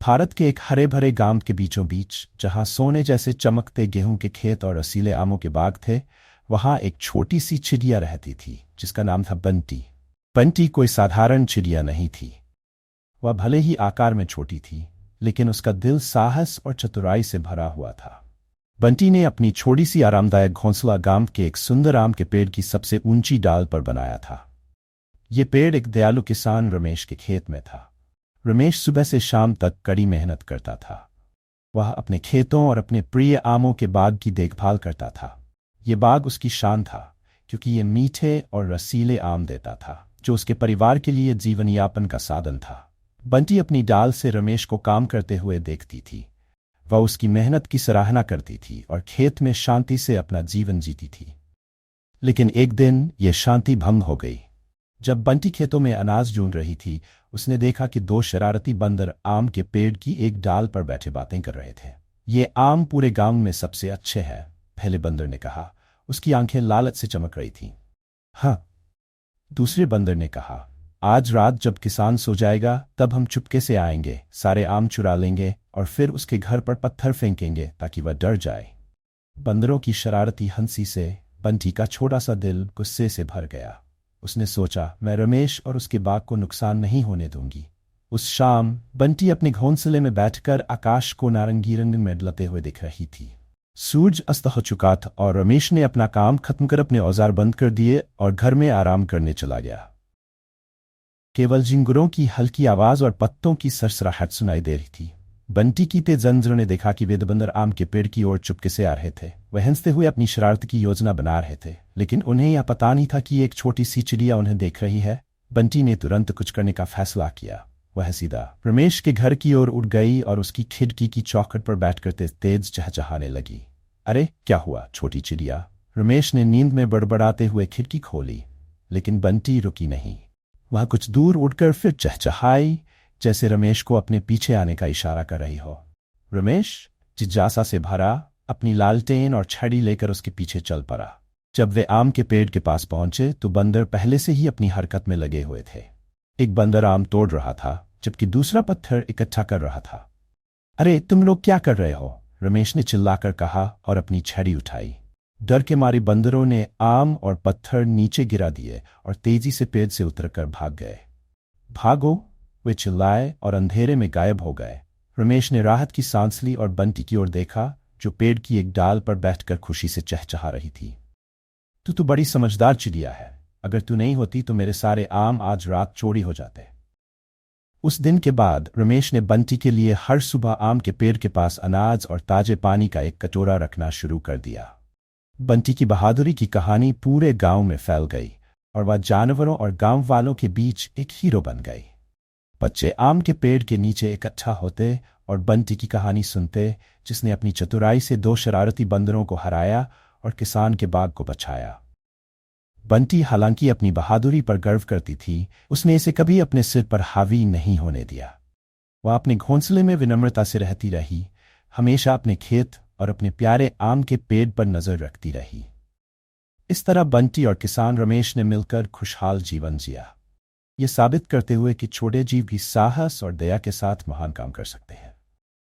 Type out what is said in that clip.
भारत के एक हरे भरे गांव के बीचों बीच, जहां सोने जैसे चमकते गेहूं के खेत और रसीले आमों के बाग थे, वहां एक छोटी सी चिड़िया रहती थी जिसका नाम था बंटी। बंटी कोई साधारण चिड़िया नहीं थी। वह भले ही आकार में छोटी थी, लेकिन उसका दिल साहस और चतुराई से भरा हुआ था। बंटी ने अपनी छोटी सी आरामदायक घोंसला गांव के एक सुंदर आम के पेड़ की सबसे ऊंची डाल पर बनाया था। ये पेड़ एक दयालु किसान रमेश के खेत में था। रमेश सुबह से शाम तक कड़ी मेहनत करता था। वह अपने खेतों और अपने प्रिय आमों के बाग की देखभाल करता था। ये बाग उसकी शान था, क्योंकि ये मीठे और रसीले आम देता था, जो उसके परिवार के लिए जीवन यापन का साधन था। बंटी अपनी डाल से रमेश को काम करते हुए देखती थी। वह उसकी मेहनत की सराहना करती थी और खेत में शांति से अपना जीवन जीती थी। लेकिन एक दिन ये शांति भंग हो गई। जब बंटी खेतों में अनाज ढूंढ रही थी, उसने देखा कि दो शरारती बंदर आम के पेड़ की एक डाल पर बैठे बातें कर रहे थे। ये आम पूरे गांव में सबसे अच्छे हैं, पहले बंदर ने कहा। उसकी आंखें लालच से चमक रही थीं। हाँ, दूसरे बंदर ने कहा, आज रात जब किसान सो जाएगा तब हम चुपके से आएंगे, सारे आम चुरा लेंगे और फिर उसके घर पर पत्थर फेंकेंगे ताकि वह डर जाए। बंदरों की शरारती हंसी से बंटी का छोटा सा दिल गुस्से से भर गया। उसने सोचा, मैं रमेश और उसके बाग को नुकसान नहीं होने दूंगी। उस शाम बंटी अपने घोंसले में बैठकर आकाश को नारंगी रंग में बदलते हुए दिख रही थी। सूरज अस्त हो चुका था और रमेश ने अपना काम खत्म कर अपने औजार बंद कर दिए और घर में आराम करने चला गया। केवल झिंगुरों की हल्की आवाज और पत्तों की सरसराहट सुनाई दे रही थी। बंटी की तेज नजरों ने देखा कि वे बंदर आम के पेड़ की ओर चुपके से आ रहे थे। वह हंसते हुए अपनी शरारत की योजना बना रहे थे, लेकिन उन्हें यह पता नहीं था कि एक छोटी सी चिड़िया उन्हें देख रही है। बंटी ने तुरंत कुछ करने का फैसला किया। वह सीधा रमेश के घर की ओर उड़ गई और उसकी खिड़की की चौखट पर बैठकर तेज चहचहाने लगी। अरे क्या हुआ छोटी चिड़िया? रमेश ने नींद में बड़बड़ाते हुए खिड़की खोली, लेकिन बंटी रुकी नहीं। वह कुछ दूर उड़कर फिर चहचहाई, जैसे रमेश को अपने पीछे आने का इशारा कर रही हो। रमेश जिज्ञासा से भरा अपनी लालटेन और छड़ी लेकर उसके पीछे चल पड़ा। जब वे आम के पेड़ के पास पहुंचे तो बंदर पहले से ही अपनी हरकत में लगे हुए थे। एक बंदर आम तोड़ रहा था, जबकि दूसरा पत्थर इकट्ठा कर रहा था। अरे तुम लोग क्या कर रहे हो? रमेश ने चिल्लाकर कहा और अपनी छड़ी उठाई। डर के मारे बंदरों ने आम और पत्थर नीचे गिरा दिए और तेजी से पेड़ से उतरकर भाग गए। भागो, वे चिल्लाए और अंधेरे में गायब हो गए। रमेश ने राहत की सांस ली और बंटी की ओर देखा, जो पेड़ की एक डाल पर बैठकर खुशी से चहचहा रही थी। तू तो बड़ी समझदार चिड़िया है। अगर तू नहीं होती तो मेरे सारे आम आज रात चोरी हो जाते। उस दिन के बाद रमेश ने बंटी के लिए हर सुबह आम के पेड़ के पास अनाज और ताजे पानी का एक कटोरा रखना शुरू कर दिया। बंटी की बहादुरी की कहानी पूरे गांव में फैल गई और वह जानवरों और गांव वालों के बीच एक हीरो बन गई। बच्चे आम के पेड़ के नीचे इकट्ठा होते और बंटी की कहानी सुनते, जिसने अपनी चतुराई से दो शरारती बंदरों को हराया और किसान के बाग को बचाया। बंटी हालांकि अपनी बहादुरी पर गर्व करती थी, उसने इसे कभी अपने सिर पर हावी नहीं होने दिया। वह अपने घोंसले में विनम्रता से रहती रही, हमेशा अपने खेत और अपने प्यारे आम के पेड़ पर नजर रखती रही। इस तरह बंटी और किसान रमेश ने मिलकर खुशहाल जीवन जिया, ये साबित करते हुए कि छोटे जीव भी साहस और दया के साथ महान काम कर सकते हैं।